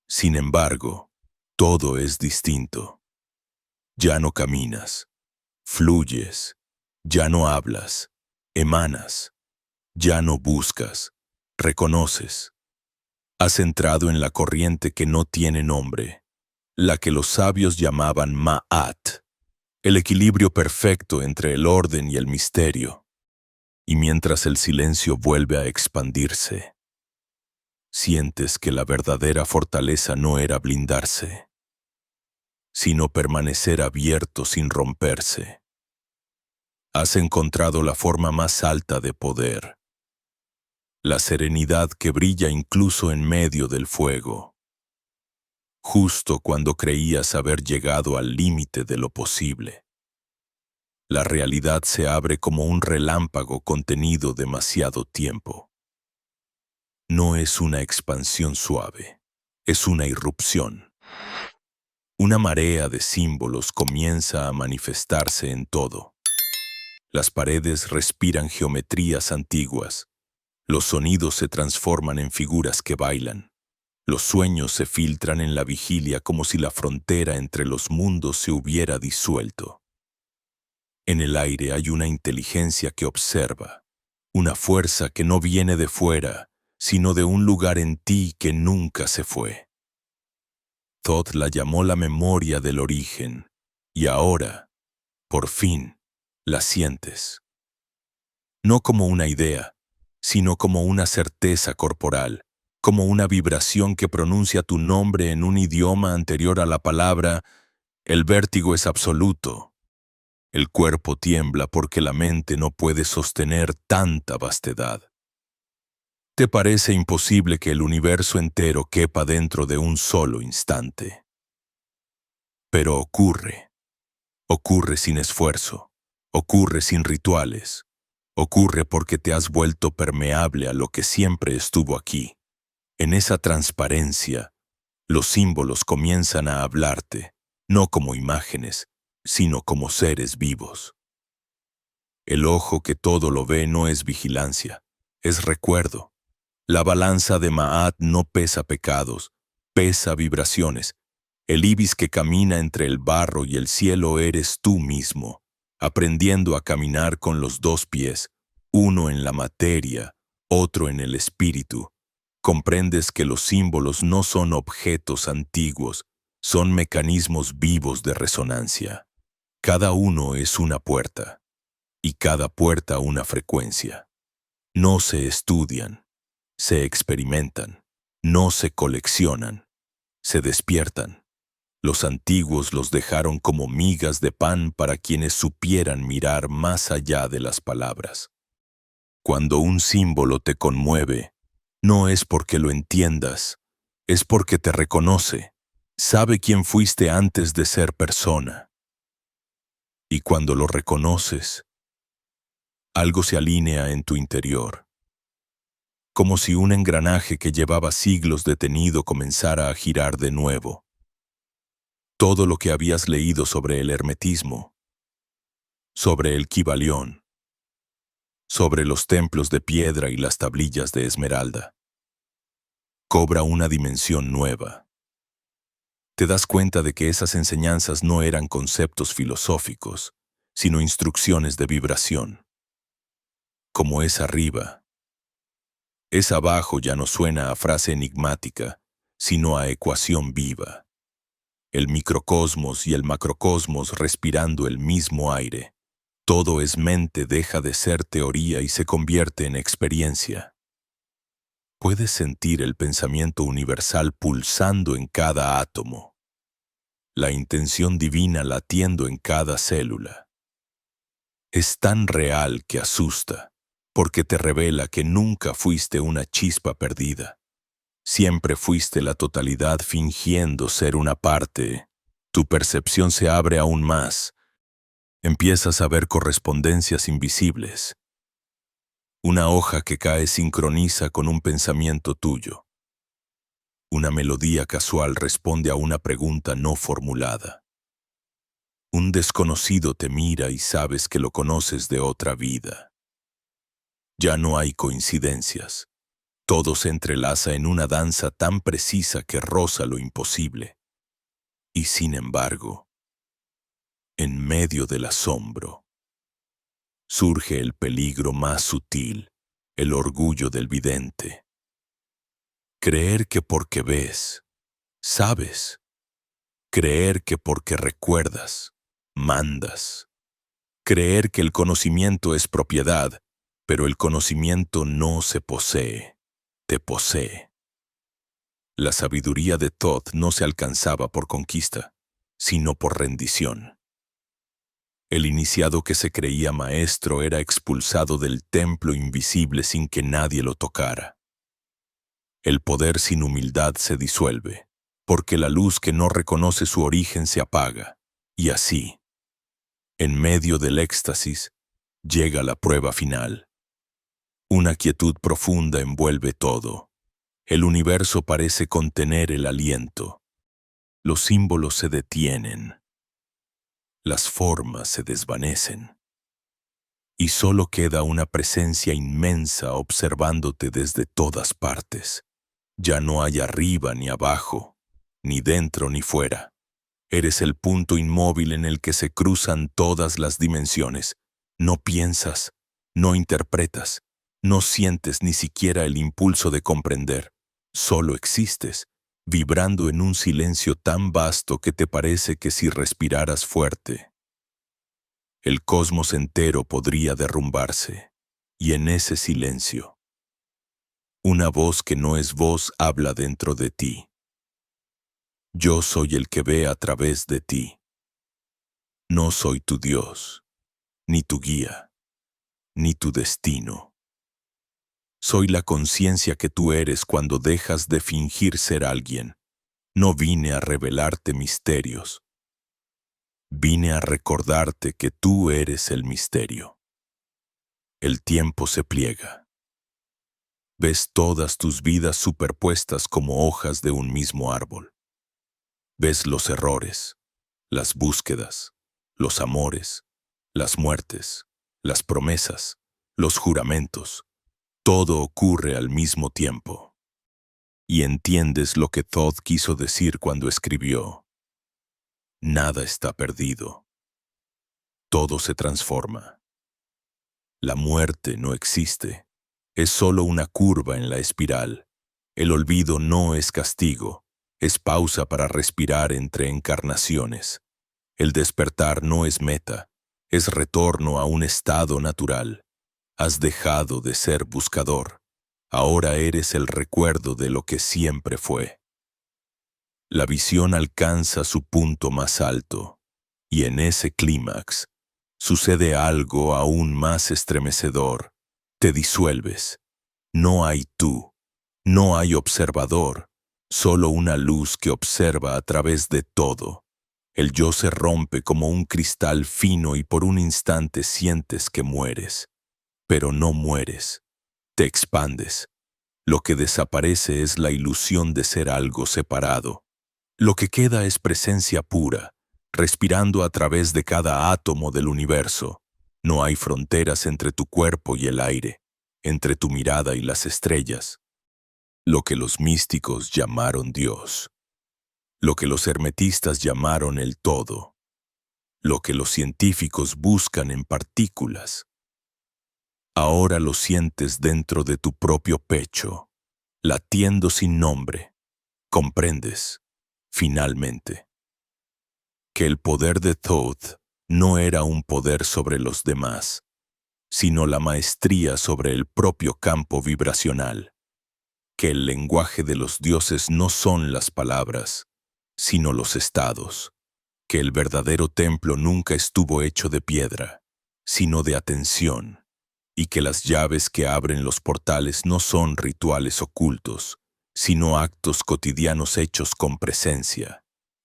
sin embargo, todo es distinto. Ya no caminas, fluyes, ya no hablas, emanas, ya no buscas, reconoces. Has entrado en la corriente que no tiene nombre, la que los sabios llamaban Ma'at, el equilibrio perfecto entre el orden y el misterio. Y mientras el silencio vuelve a expandirse, sientes que la verdadera fortaleza no era blindarse, sino permanecer abierto sin romperse. Has encontrado la forma más alta de poder, la serenidad que brilla incluso en medio del fuego. Justo cuando creías haber llegado al límite de lo posible, la realidad se abre como un relámpago contenido demasiado tiempo. No es una expansión suave, es una irrupción. Una marea de símbolos comienza a manifestarse en todo. Las paredes respiran geometrías antiguas. Los sonidos se transforman en figuras que bailan. Los sueños se filtran en la vigilia como si la frontera entre los mundos se hubiera disuelto. En el aire hay una inteligencia que observa, una fuerza que no viene de fuera, sino de un lugar en ti que nunca se fue. Thoth la llamó la memoria del origen, y ahora, por fin, la sientes. No como una idea, sino como una certeza corporal, como una vibración que pronuncia tu nombre en un idioma anterior a la palabra. El vértigo es absoluto. El cuerpo tiembla porque la mente no puede sostener tanta vastedad. Te parece imposible que el universo entero quepa dentro de un solo instante. Pero ocurre. Ocurre sin esfuerzo. Ocurre sin rituales. Ocurre porque te has vuelto permeable a lo que siempre estuvo aquí. En esa transparencia, los símbolos comienzan a hablarte, no como imágenes, sino como seres vivos. El ojo que todo lo ve no es vigilancia, es recuerdo. La balanza de Ma'at no pesa pecados, pesa vibraciones. El ibis que camina entre el barro y el cielo eres tú mismo, aprendiendo a caminar con los dos pies, uno en la materia, otro en el espíritu, comprendes que los símbolos no son objetos antiguos, son mecanismos vivos de resonancia. Cada uno es una puerta, y cada puerta una frecuencia. No se estudian, se experimentan, no se coleccionan, se despiertan. Los antiguos los dejaron como migas de pan para quienes supieran mirar más allá de las palabras. Cuando un símbolo te conmueve, no es porque lo entiendas, es porque te reconoce, sabe quién fuiste antes de ser persona. Y cuando lo reconoces, algo se alinea en tu interior, como si un engranaje que llevaba siglos detenido comenzara a girar de nuevo. Todo lo que habías leído sobre el hermetismo, sobre el Kybalión, sobre los templos de piedra y las tablillas de esmeralda, cobra una dimensión nueva. Te das cuenta de que esas enseñanzas no eran conceptos filosóficos, sino instrucciones de vibración. Como es arriba, es abajo ya no suena a frase enigmática, sino a ecuación viva. El microcosmos y el macrocosmos respirando el mismo aire. Todo es mente, deja de ser teoría y se convierte en experiencia. Puedes sentir el pensamiento universal pulsando en cada átomo, la intención divina latiendo en cada célula. Es tan real que asusta, porque te revela que nunca fuiste una chispa perdida. Siempre fuiste la totalidad fingiendo ser una parte. Tu percepción se abre aún más. Empiezas a ver correspondencias invisibles. Una hoja que cae sincroniza con un pensamiento tuyo. Una melodía casual responde a una pregunta no formulada. Un desconocido te mira y sabes que lo conoces de otra vida. Ya no hay coincidencias. Todo se entrelaza en una danza tan precisa que roza lo imposible. Y sin embargo, en medio del asombro, surge el peligro más sutil, el orgullo del vidente. Creer que porque ves, sabes. Creer que porque recuerdas, mandas. Creer que el conocimiento es propiedad, pero el conocimiento no se posee, te posee. La sabiduría de Thoth no se alcanzaba por conquista, sino por rendición. El iniciado que se creía maestro era expulsado del templo invisible sin que nadie lo tocara. El poder sin humildad se disuelve, porque la luz que no reconoce su origen se apaga, y así, en medio del éxtasis, llega la prueba final. Una quietud profunda envuelve todo. El universo parece contener el aliento. Los símbolos se detienen. Las formas se desvanecen. Y solo queda una presencia inmensa observándote desde todas partes. Ya no hay arriba ni abajo, ni dentro ni fuera. Eres el punto inmóvil en el que se cruzan todas las dimensiones. No piensas, no interpretas, no sientes ni siquiera el impulso de comprender. Solo existes, vibrando en un silencio tan vasto que te parece que si respiraras fuerte, el cosmos entero podría derrumbarse. Y en ese silencio, una voz que no es voz habla dentro de ti. Yo soy el que ve a través de ti. No soy tu Dios, ni tu guía, ni tu destino. Soy la conciencia que tú eres cuando dejas de fingir ser alguien. No vine a revelarte misterios. Vine a recordarte que tú eres el misterio. El tiempo se pliega. Ves todas tus vidas superpuestas como hojas de un mismo árbol. Ves los errores, las búsquedas, los amores, las muertes, las promesas, los juramentos. Todo ocurre al mismo tiempo. Y entiendes lo que Thoth quiso decir cuando escribió: nada está perdido. todo se transforma. La muerte no existe. Es solo una curva en la espiral. El olvido no es castigo. Es pausa para respirar entre encarnaciones. El despertar no es meta. Es retorno a un estado natural. Has dejado de ser buscador. Ahora eres el recuerdo de lo que siempre fue. La visión alcanza su punto más alto, y en ese clímax sucede algo aún más estremecedor. Te disuelves. No hay tú, no hay observador, solo una luz que observa a través de todo. El yo se rompe como un cristal fino y por un instante sientes que mueres. Pero no mueres, te expandes. Lo que desaparece es la ilusión de ser algo separado. Lo que queda es presencia pura, respirando a través de cada átomo del universo. No hay fronteras entre tu cuerpo y el aire, entre tu mirada y las estrellas. Lo que los místicos llamaron Dios, lo que los hermetistas llamaron el todo, lo que los científicos buscan en partículas. Ahora lo sientes dentro de tu propio pecho, latiendo sin nombre. Comprendes, finalmente, que el poder de Thoth no era un poder sobre los demás, sino la maestría sobre el propio campo vibracional, que el lenguaje de los dioses no son las palabras, sino los estados, que el verdadero templo nunca estuvo hecho de piedra, sino de atención, y que las llaves que abren los portales no son rituales ocultos, sino actos cotidianos hechos con presencia.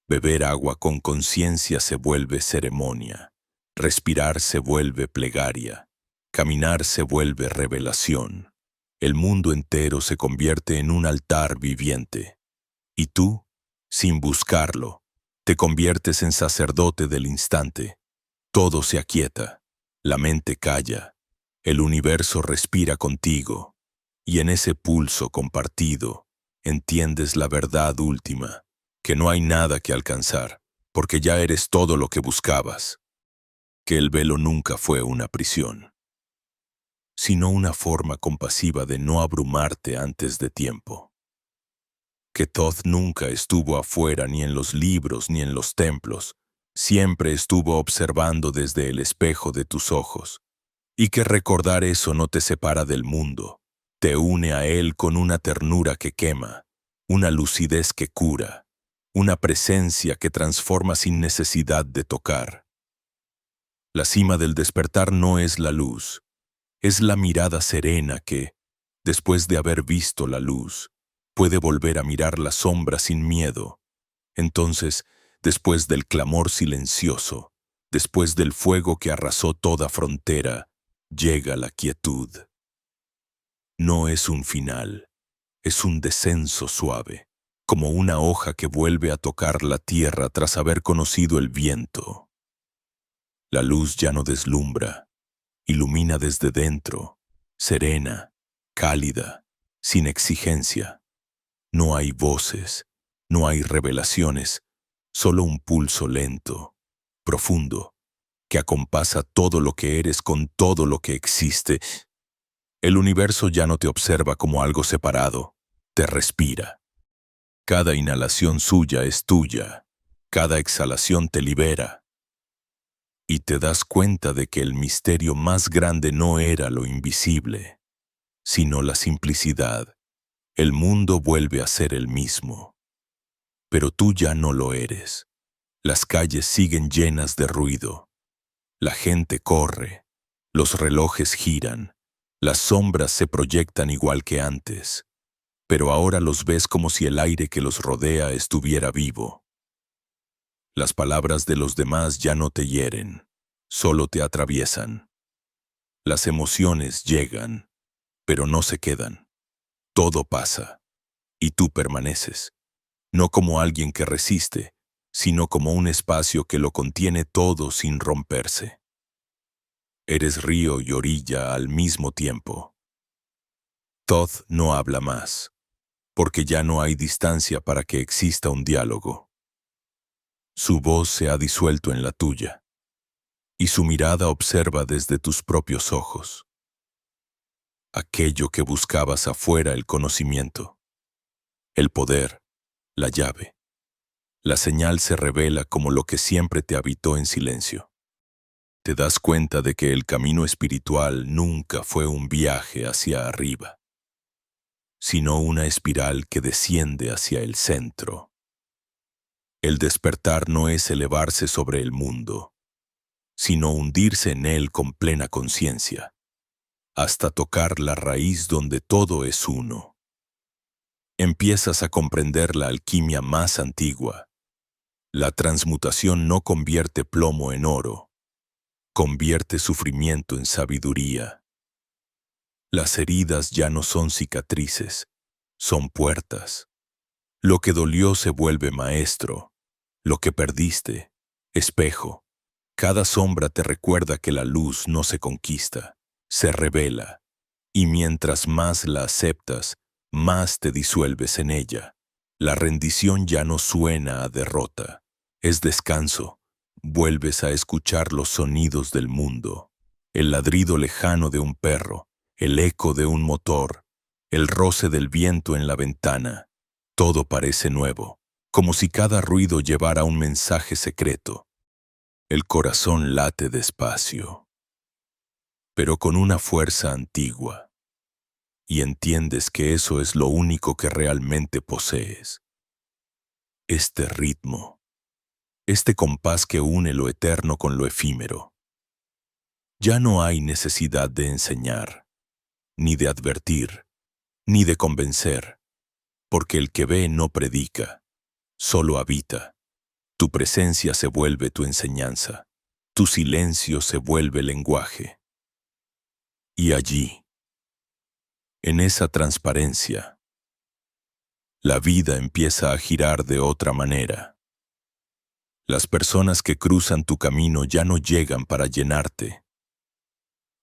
Beber agua con conciencia se vuelve ceremonia, respirar se vuelve plegaria, caminar se vuelve revelación. El mundo entero se convierte en un altar viviente. Y tú, sin buscarlo, te conviertes en sacerdote del instante. Todo se aquieta, la mente calla, el universo respira contigo, y en ese pulso compartido entiendes la verdad última, que no hay nada que alcanzar, porque ya eres todo lo que buscabas, que el velo nunca fue una prisión, sino una forma compasiva de no abrumarte antes de tiempo. Que Thoth nunca estuvo afuera ni en los libros ni en los templos, siempre estuvo observando desde el espejo de tus ojos, y que recordar eso no te separa del mundo, te une a él con una ternura que quema, una lucidez que cura, una presencia que transforma sin necesidad de tocar. La cima del despertar no es la luz, es la mirada serena que, después de haber visto la luz, puede volver a mirar la sombra sin miedo. Entonces, después del clamor silencioso, después del fuego que arrasó toda frontera, llega la quietud. No es un final, es un descenso suave, como una hoja que vuelve a tocar la tierra tras haber conocido el viento. La luz ya no deslumbra, ilumina desde dentro, serena, cálida, sin exigencia. No hay voces, no hay revelaciones, solo un pulso lento, profundo, que acompasa todo lo que eres con todo lo que existe. El universo ya no te observa como algo separado, te respira. Cada inhalación suya es tuya, cada exhalación te libera. Y te das cuenta de que el misterio más grande no era lo invisible, sino la simplicidad. El mundo vuelve a ser el mismo, pero tú ya no lo eres. Las calles siguen llenas de ruido. La gente corre, los relojes giran, las sombras se proyectan igual que antes, pero ahora los ves como si el aire que los rodea estuviera vivo. Las palabras de los demás ya no te hieren, solo te atraviesan. Las emociones llegan, pero no se quedan. Todo pasa, y tú permaneces, no como alguien que resiste, sino como un espacio que lo contiene todo sin romperse. Eres río y orilla al mismo tiempo. Thoth no habla más, porque ya no hay distancia para que exista un diálogo. Su voz se ha disuelto en la tuya. y su mirada observa desde tus propios ojos. Aquello que buscabas afuera, el conocimiento, el poder, la llave. La señal se revela como lo que siempre te habitó en silencio. Te das cuenta de que el camino espiritual nunca fue un viaje hacia arriba, sino una espiral que desciende hacia el centro. El despertar no es elevarse sobre el mundo, sino hundirse en él con plena conciencia, hasta tocar la raíz donde todo es uno. Empiezas a comprender la alquimia más antigua. La transmutación no convierte plomo en oro, convierte sufrimiento en sabiduría. Las heridas ya no son cicatrices, son puertas. Lo que dolió se vuelve maestro, lo que perdiste, espejo. Cada sombra te recuerda que la luz no se conquista, se revela, y mientras más la aceptas, más te disuelves en ella. La rendición ya no suena a derrota, es descanso. Vuelves a escuchar los sonidos del mundo, el ladrido lejano de un perro, el eco de un motor, el roce del viento en la ventana. Todo parece nuevo, como si cada ruido llevara un mensaje secreto. El corazón late despacio, pero con una fuerza antigua, y entiendes que eso es lo único que realmente posees. Este ritmo, este compás que une lo eterno con lo efímero. Ya no hay necesidad de enseñar, ni de advertir, ni de convencer, porque el que ve no predica, solo habita. Tu presencia se vuelve tu enseñanza, tu silencio se vuelve lenguaje. Y allí, en esa transparencia, la vida empieza a girar de otra manera. Las personas que cruzan tu camino ya no llegan para llenarte,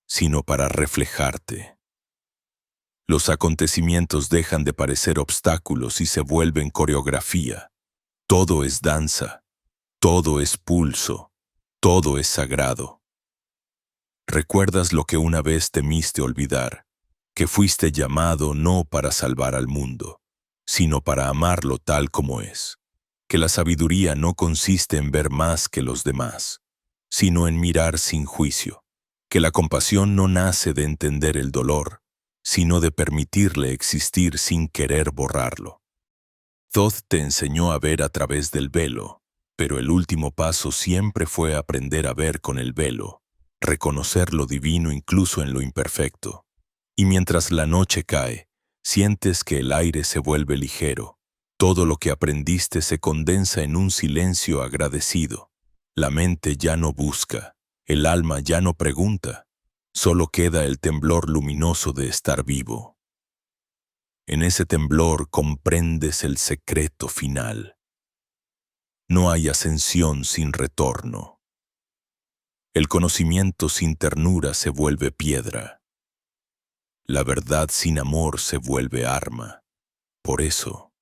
sino para reflejarte. Los acontecimientos dejan de parecer obstáculos y se vuelven coreografía. Todo es danza, todo es pulso, todo es sagrado. Recuerdas lo que una vez temiste olvidar, que fuiste llamado no para salvar al mundo, sino para amarlo tal como es. Que la sabiduría no consiste en ver más que los demás, sino en mirar sin juicio. Que la compasión no nace de entender el dolor, sino de permitirle existir sin querer borrarlo. Thoth te enseñó a ver a través del velo, pero el último paso siempre fue aprender a ver con el velo, reconocer lo divino incluso en lo imperfecto. Y mientras la noche cae, sientes que el aire se vuelve ligero. Todo lo que aprendiste se condensa en un silencio agradecido. La mente ya no busca, el alma ya no pregunta, solo queda el temblor luminoso de estar vivo. En ese temblor comprendes el secreto final. No hay ascensión sin retorno. El conocimiento sin ternura se vuelve piedra. La verdad sin amor se vuelve arma. Por eso,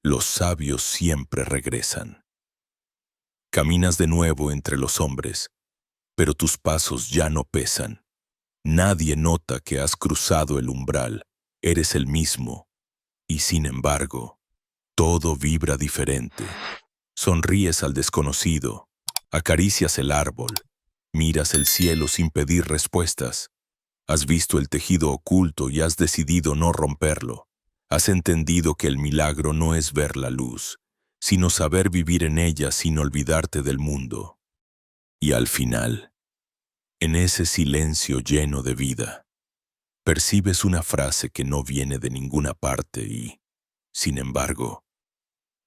los sabios siempre regresan. Caminas de nuevo entre los hombres, pero tus pasos ya no pesan. Nadie nota que has cruzado el umbral, eres el mismo, y sin embargo, todo vibra diferente. Sonríes al desconocido, acaricias el árbol, miras el cielo sin pedir respuestas. Has visto el tejido oculto y has decidido no romperlo. Has entendido que el milagro no es ver la luz, sino saber vivir en ella sin olvidarte del mundo. Y al final, en ese silencio lleno de vida, percibes una frase que no viene de ninguna parte y, sin embargo,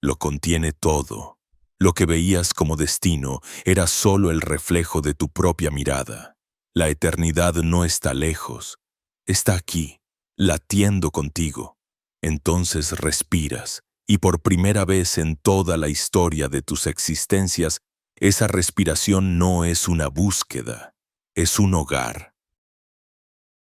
lo contiene todo. Lo que veías como destino era solo el reflejo de tu propia mirada. La eternidad no está lejos, está aquí, latiendo contigo. Entonces respiras, y por primera vez en toda la historia de tus existencias, esa respiración no es una búsqueda, es un hogar.